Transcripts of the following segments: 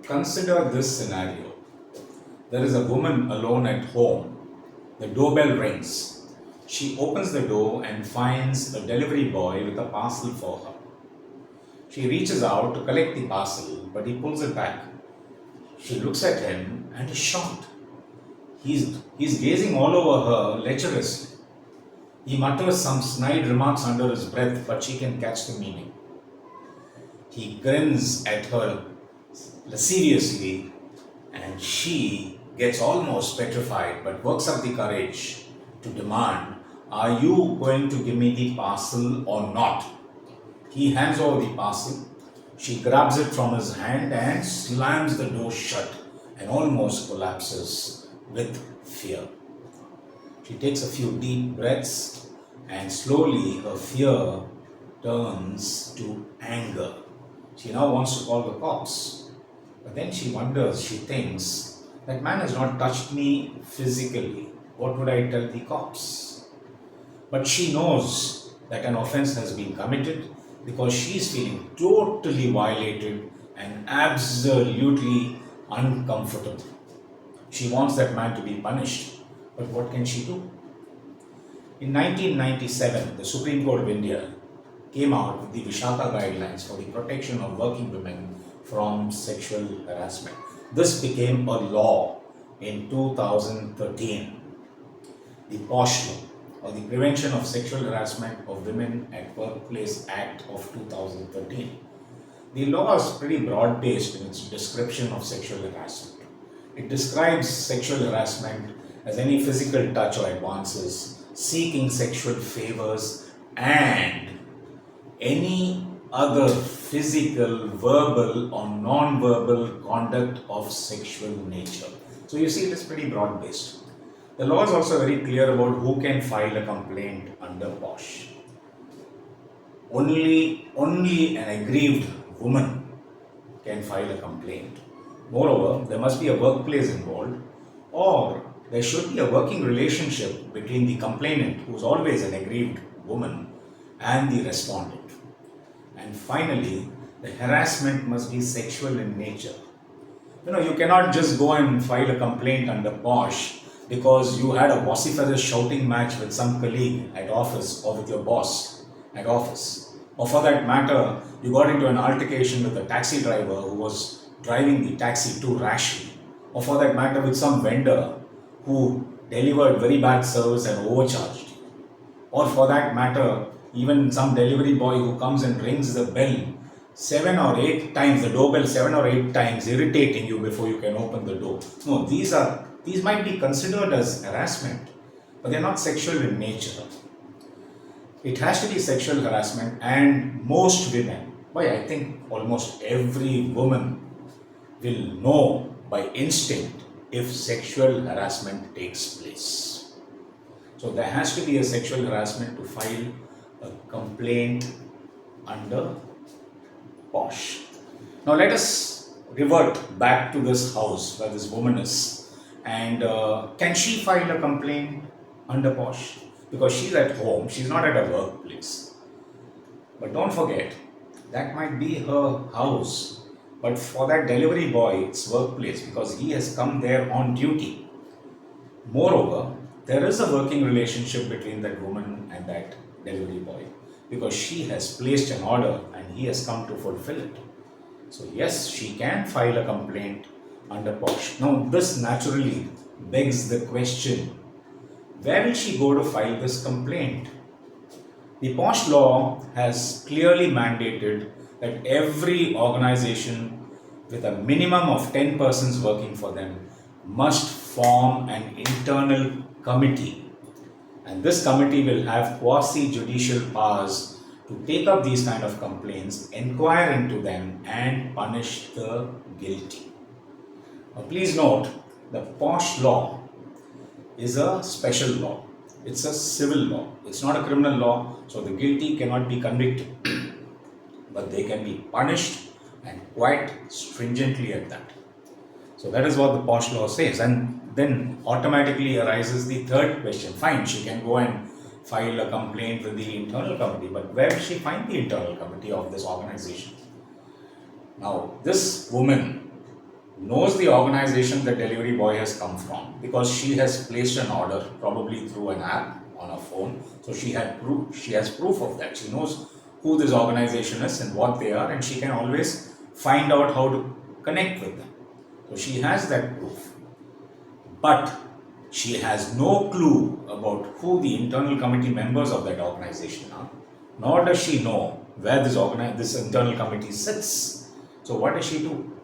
Consider this scenario. There is a woman alone at home. The doorbell rings. She opens the door and finds a delivery boy with a parcel for her. She reaches out to collect the parcel, but he pulls it back. She looks at him and is shocked. He's gazing all over her lecherously. He mutters some snide remarks under his breath, but she can catch the meaning. He grins at her lasciviously, and she gets almost petrified but works up the courage to demand, "Are you going to give me the parcel or not?" He hands over the parcel. She grabs it from his hand and slams the door shut and almost collapses with fear. She takes a few deep breaths and slowly her fear turns to anger. She now wants to call the cops. But then she wonders, she thinks, that man has not touched me physically. What would I tell the cops? But she knows that an offense has been committed because she is feeling totally violated and absolutely uncomfortable. She wants that man to be punished. But what can she do? In 1997, the Supreme Court of India came out with the Vishaka guidelines for the protection of working women from sexual harassment. This became a law in 2013. The Posh Law, or the Prevention of Sexual Harassment of Women at Workplace Act of 2013. The law is pretty broad-based in its description of sexual harassment. It describes sexual harassment as any physical touch or advances, seeking sexual favors, and any other physical, verbal or non-verbal conduct of sexual nature. So you see, it is pretty broad-based. The law is also very clear about who can file a complaint under Posh. Only an aggrieved woman can file a complaint. Moreover, there must be a workplace involved, or there should be a working relationship between the complainant, who is always an aggrieved woman, and the respondent. And finally, the harassment must be sexual in nature. You cannot just go and file a complaint under Posh because you had a vociferous shouting match with some colleague at office or with your boss at office. Or for that matter, you got into an altercation with a taxi driver who was driving the taxi too rashly. Or for that matter, with some vendor who delivered very bad service and overcharged you. Or for that matter, even some delivery boy who comes and rings the bell 7 or 8 times, the doorbell 7 or 8 times, irritating you before you can open the door. No, these might be considered as harassment, but they're not sexual in nature. It has to be sexual harassment, and most women, I think almost every woman will know by instinct if sexual harassment takes place. So there has to be a sexual harassment to file a complaint under Posh. Now let us revert back to this house where this woman is, and can she file a complaint under Posh? Because she's at home, she's not at a workplace. But don't forget, that might be her house, but for that delivery boy, it's workplace because he has come there on duty. Moreover, there is a working relationship between that woman and that delivery boy because she has placed an order and he has come to fulfill it. So yes, she can file a complaint under Posh. Now this naturally begs the question, where will she go to file this complaint? The Posh law has clearly mandated that every organization with a minimum of 10 persons working for them must form an internal committee. And this committee will have quasi-judicial powers to take up these kind of complaints, inquire into them, and punish the guilty. Now, please note, the Posh law is a special law. It's a civil law. It's not a criminal law, so the guilty cannot be convicted. But they can be punished, and quite stringently at that. So that is what the Posh law says. And then automatically arises the third question. Fine, she can go and file a complaint with the internal committee, but where will she find the internal committee of this organization? Now, this woman knows the organization the delivery boy has come from, because she has placed an order probably through an app on her phone. So she has proof of that. She knows who this organization is and what they are, and she can always find out how to connect with them. So she has that proof. But she has no clue about who the internal committee members of that organization are, nor does she know where this internal committee sits. So what does she do?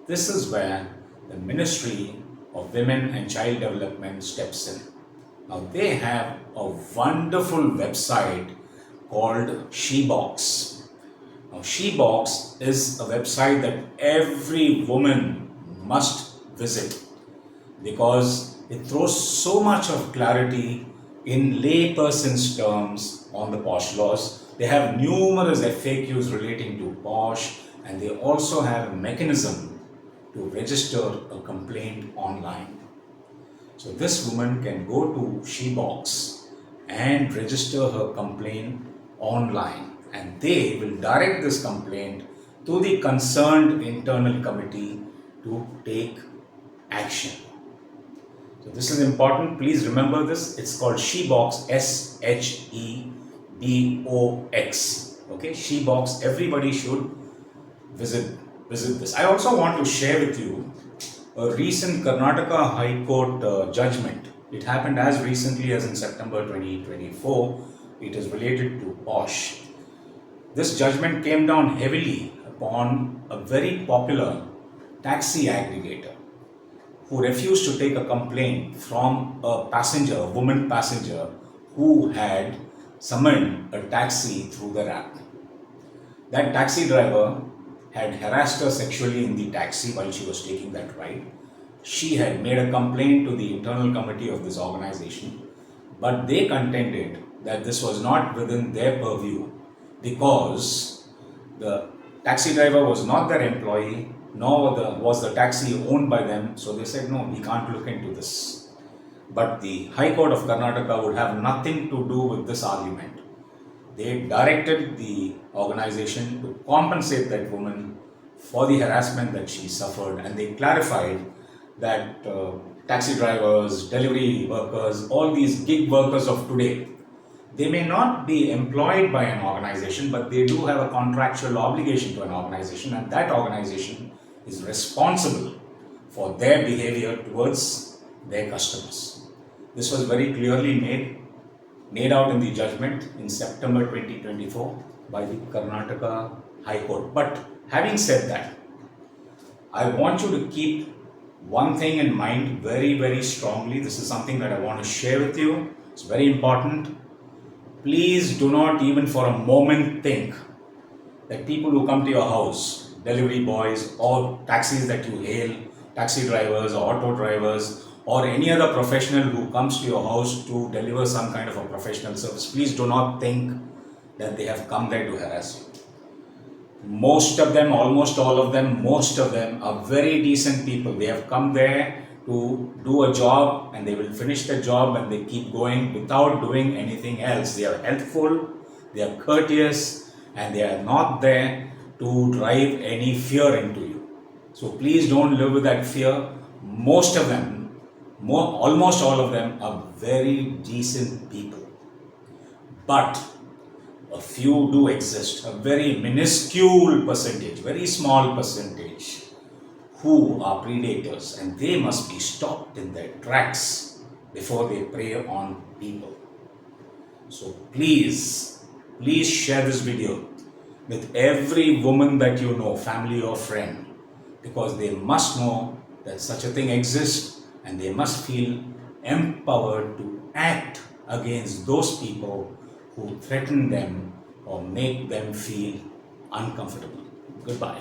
This is where the Ministry of Women and Child Development steps in. Now they have a wonderful website called SheBox. Now SheBox is a website that every woman must visit, because it throws so much of clarity in layperson's terms on the Posh laws. They have numerous FAQs relating to Posh, and they also have a mechanism to register a complaint online. So this woman can go to SheBox and register her complaint online, and they will direct this complaint to the concerned internal committee to take action. So this is important. Please remember this. It's called SheBox, SHEBOX. Okay, SheBox. Everybody should visit this. I also want to share with you a recent Karnataka High Court judgment. It happened as recently as in September 2024. It is related to Posh. This judgment came down heavily upon a very popular taxi aggregator who refused to take a complaint from a passenger, a woman passenger, who had summoned a taxi through their app. That taxi driver had harassed her sexually in the taxi while she was taking that ride. She had made a complaint to the internal committee of this organization, but they contended that this was not within their purview because the taxi driver was not their employee, nor was the taxi owned by them. So they said, no, we can't look into this. But the High Court of Karnataka would have nothing to do with this argument. They directed the organization to compensate that woman for the harassment that she suffered, and they clarified that taxi drivers, delivery workers, all these gig workers of today, they may not be employed by an organization, but they do have a contractual obligation to an organization, and that organization is responsible for their behavior towards their customers. This was very clearly made out in the judgment in September 2024 by the Karnataka High Court. But having said that, I want you to keep one thing in mind very, very strongly. This is something that I want to share with you. It's very important. Please do not even for a moment think that people who come to your house, delivery boys or taxis that you hail, taxi drivers or auto drivers, or any other professional who comes to your house to deliver some kind of a professional service, please do not think that they have come there to harass you. Most of them, almost all of them, most of them are very decent people. They have come there to do a job, and they will finish the job and they keep going without doing anything else. They are helpful, they are courteous, and they are not there to drive any fear into you. So please don't live with that fear. Most of them, almost all of them are very decent people. But a few do exist, a very minuscule percentage, very small percentage, who are predators, and they must be stopped in their tracks before they prey on people. So please share this video with every woman that you know, family or friend, because they must know that such a thing exists, and they must feel empowered to act against those people who threaten them or make them feel uncomfortable. Goodbye.